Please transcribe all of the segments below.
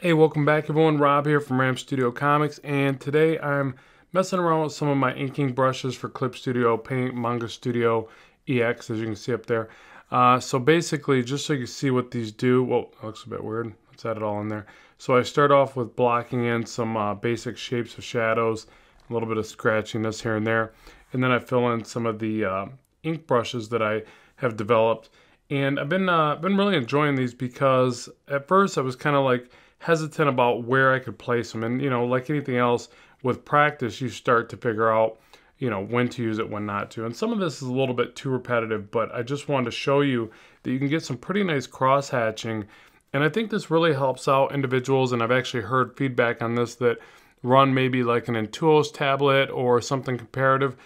Hey, welcome back everyone. Rob here from Ram Studio Comics, and today I'm messing around with some of my inking brushes for Clip Studio Paint, Manga Studio EX, as you can see up there. So basically, just so you can see what these do, whoa, that looks a bit weird. Let's add it all in there. So I start off with blocking in some basic shapes of shadows, a little bit of scratchiness here and there, and then I fill in some of the ink brushes that I have developed. And I've been really enjoying these because at first I was kind of like hesitant about where I could place them. And, like anything else, with practice, you start to figure out, when to use it, when not to. And some of this is a little bit too repetitive, but I just wanted to show you that you can get some pretty nice cross-hatching. And I think this really helps out individuals, and I've actually heard feedback on this that run maybe like an Intuos tablet or something comparative.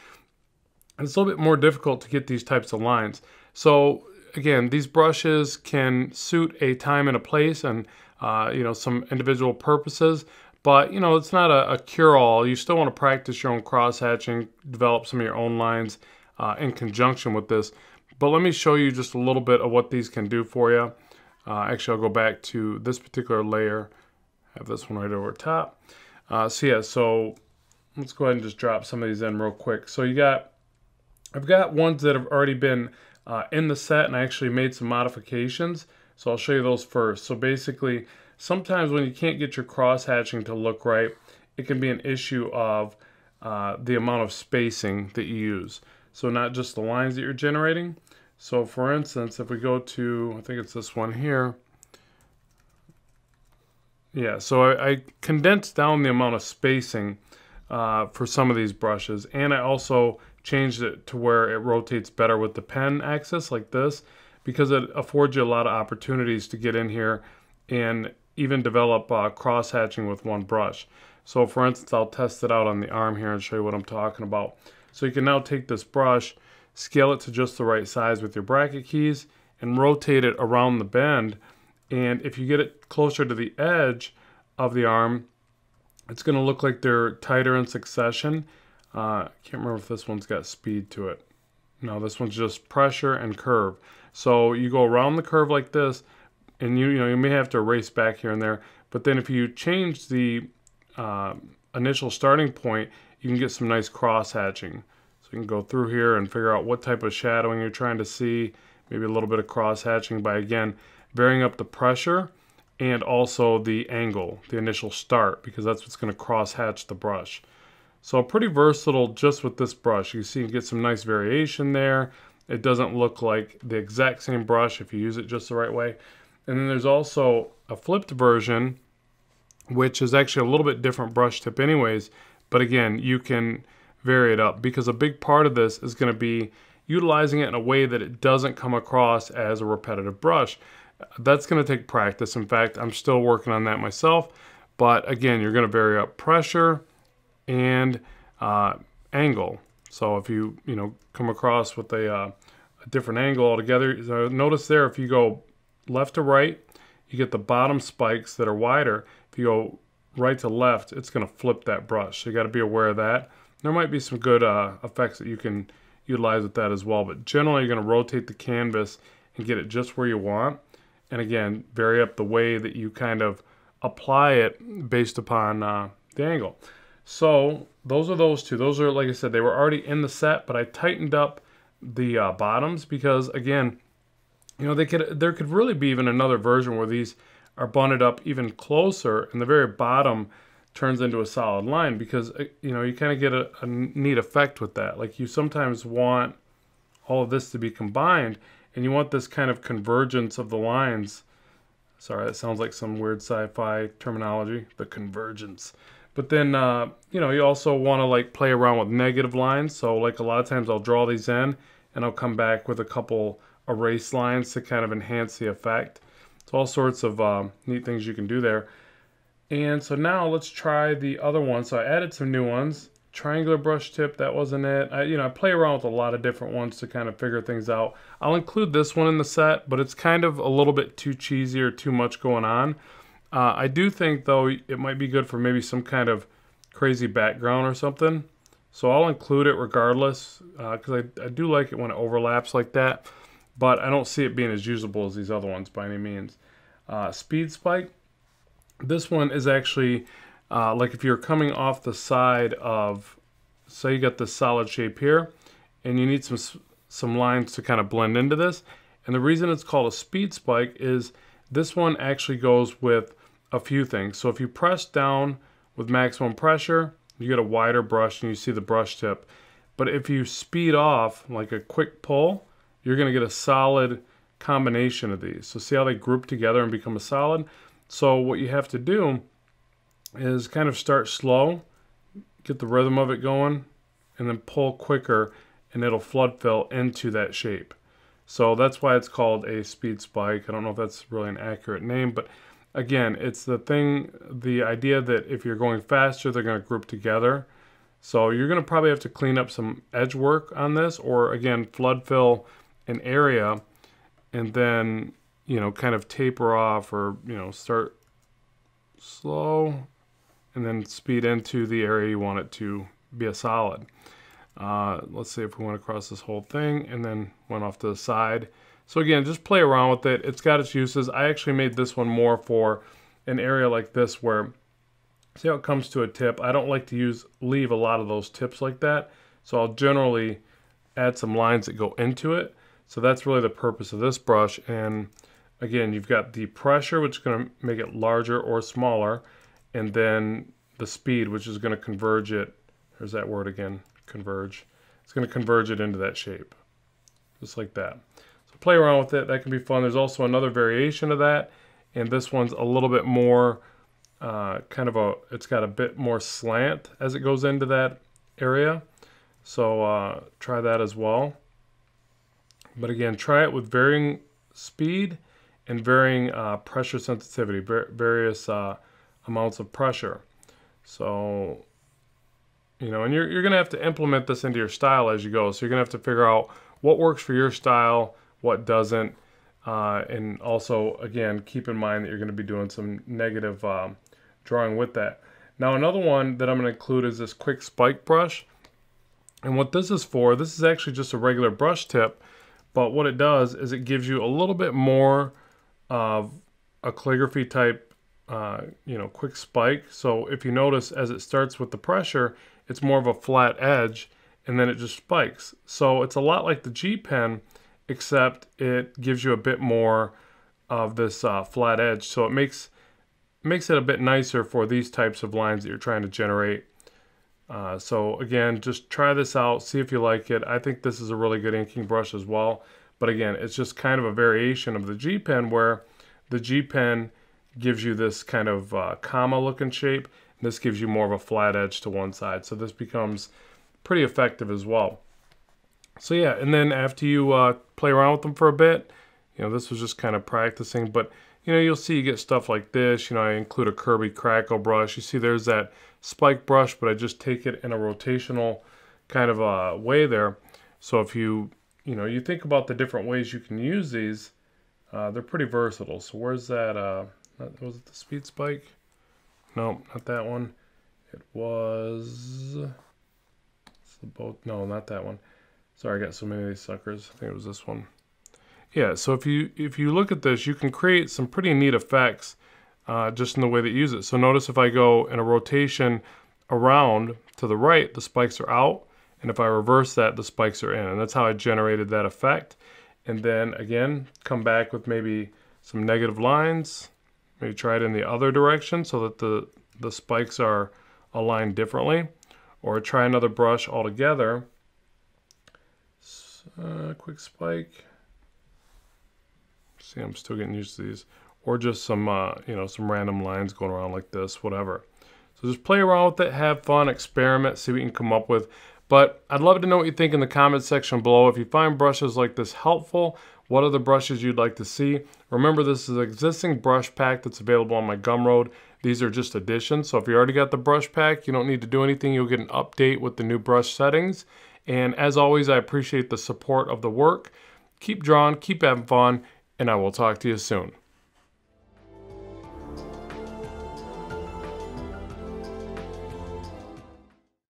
And it's a little bit more difficult to get these types of lines. So again, these brushes can suit a time and a place and some individual purposes, but it's not a cure-all. You still want to practice your own cross-hatching, develop some of your own lines in conjunction with this. But let me show you just a little bit of what these can do for you. Actually, I'll go back to this particular layer. I have this one right over top. So let's go ahead and just drop some of these in real quick. So I've got ones that have already been in the set, and I actually made some modifications. So I'll show you those first. So basically, sometimes when you can't get your cross-hatching to look right, it can be an issue of the amount of spacing that you use. So not just the lines that you're generating. So for instance, if we go to, I think it's this one here. Yeah, so I condensed down the amount of spacing for some of these brushes, and I also changed it to where it rotates better with the pen axis like this, because it affords you a lot of opportunities to get in here and even develop cross-hatching with one brush. So for instance, I'll test it out on the arm here and show you what I'm talking about. So you can now take this brush, scale it to just the right size with your bracket keys, and rotate it around the bend. And if you get it closer to the edge of the arm, it's going to look like they're tighter in succession. I can't remember if this one's got speed to it. No, this one's just pressure and curve. So you go around the curve like this, and you may have to erase back here and there. But then if you change the initial starting point, you can get some nice cross-hatching. So you can go through here and figure out what type of shadowing you're trying to see. Maybe a little bit of cross-hatching by, again, varying up the pressure and also the angle, the initial start, because that's what's going to cross-hatch the brush. So pretty versatile just with this brush. You see you get some nice variation there. It doesn't look like the exact same brush if you use it just the right way. And then there's also a flipped version, which is actually a little bit different brush tip anyways. But again, you can vary it up, because a big part of this is going to be utilizing it in a way that it doesn't come across as a repetitive brush. That's going to take practice. In fact, I'm still working on that myself. But again, you're going to vary up pressure and angle. So if you come across with a different angle altogether, notice there if you go left to right, you get the bottom spikes that are wider. If you go right to left, it's going to flip that brush. So you got to be aware of that. There might be some good effects that you can utilize with that as well, but generally you're going to rotate the canvas and get it just where you want. And again, vary up the way that you kind of apply it based upon the angle. So those are those two. Those are, like I said, they were already in the set, but I tightened up the bottoms because, again, there could really be even another version where these are bunded up even closer and the very bottom turns into a solid line, because you kind of get a neat effect with that. Like, you sometimes want all of this to be combined, and you want this kind of convergence of the lines. Sorry, that sounds like some weird sci-fi terminology, the convergence. But then, you also want to like play around with negative lines. So like a lot of times I'll draw these in and I'll come back with a couple erase lines to kind of enhance the effect. It's all sorts of neat things you can do there. And so now let's try the other one. So I added some new ones. Triangular brush tip, that wasn't it. I play around with a lot of different ones to kind of figure things out. I'll include this one in the set, but it's kind of a little bit too cheesy or too much going on. I do think, though, it might be good for maybe some kind of crazy background or something. So I'll include it regardless, because I do like it when it overlaps like that. But I don't see it being as usable as these other ones by any means. Speed spike. This one is actually like if you're coming off the side of, say you got this solid shape here, and you need some lines to kind of blend into this. And the reason it's called a speed spike is this one actually goes with a few things. So if you press down with maximum pressure, you get a wider brush and you see the brush tip. But if you speed off, like a quick pull, you're going to get a solid combination of these. So see how they group together and become a solid? So what you have to do is kind of start slow, get the rhythm of it going, and then pull quicker, and it'll flood fill into that shape. So that's why it's called a speed spike. I don't know if that's really an accurate name, but again, it's the idea that if you're going faster, they're going to group together. So you're going to probably have to clean up some edge work on this, or again, flood fill an area, and then, you know, kind of taper off, or, you know, start slow and then speed into the area you want it to be a solid. Let's see if we went across this whole thing and then went off to the side. So again, just play around with it. It's got its uses. I actually made this one more for an area like this where, see how it comes to a tip. I don't like to leave a lot of those tips like that. So I'll generally add some lines that go into it. So that's really the purpose of this brush. And again, you've got the pressure, which is going to make it larger or smaller, and then the speed, which is going to converge it. There's that word again, converge. It's going to converge it into that shape, just like that. So play around with it. That can be fun. There's also another variation of that, and this one's a little bit more it's got a bit more slant as it goes into that area. So try that as well. But again, try it with varying speed and varying pressure sensitivity, various amounts of pressure. So, you know, and you're going to have to implement this into your style as you go. So you're going to have to figure out what works for your style, what doesn't. And also, again, keep in mind that you're going to be doing some negative drawing with that. Now, another one that I'm going to include is this quick spike brush. And what this is for, this is actually just a regular brush tip. But what it does is it gives you a little bit more of a calligraphy type, you know, quick spike. So if you notice, as it starts with the pressure, it's more of a flat edge, and then it just spikes. So it's a lot like the G pen, except it gives you a bit more of this flat edge. So it makes it a bit nicer for these types of lines that you're trying to generate. So again, just try this out, see if you like it. I think this is a really good inking brush as well. But again, it's just kind of a variation of the G pen, where the G pen gives you this kind of comma looking shape. And this gives you more of a flat edge to one side. So this becomes pretty effective as well. So yeah, and then after you play around with them for a bit, you know, this was just kind of practicing, but you know, you'll see you get stuff like this. You know, I include a Kirby Crackle brush. You see there's that spike brush, but I just take it in a rotational kind of a way there. So if you you think about the different ways you can use these, they're pretty versatile. So where's that, was it the speed spike? No, not that one. It was, no, not that one. Sorry, I got so many of these suckers. I think it was this one. Yeah, so if you look at this, you can create some pretty neat effects just in the way that you use it. So notice if I go in a rotation around to the right, the spikes are out. And if I reverse that, the spikes are in. And that's how I generated that effect. And then again, come back with maybe some negative lines. Maybe try it in the other direction so that the spikes are aligned differently. Or try another brush altogether. Quick spike. See, I'm still getting used to these. Or just some, some random lines going around like this, whatever. So just play around with it, have fun, experiment, see what you can come up with. But I'd love to know what you think in the comments section below. If you find brushes like this helpful, what other brushes you'd like to see. Remember, this is an existing brush pack that's available on my Gumroad. These are just additions. So if you already got the brush pack, you don't need to do anything. You'll get an update with the new brush settings. And as always, I appreciate the support of the work. Keep drawing, keep having fun, and I will talk to you soon.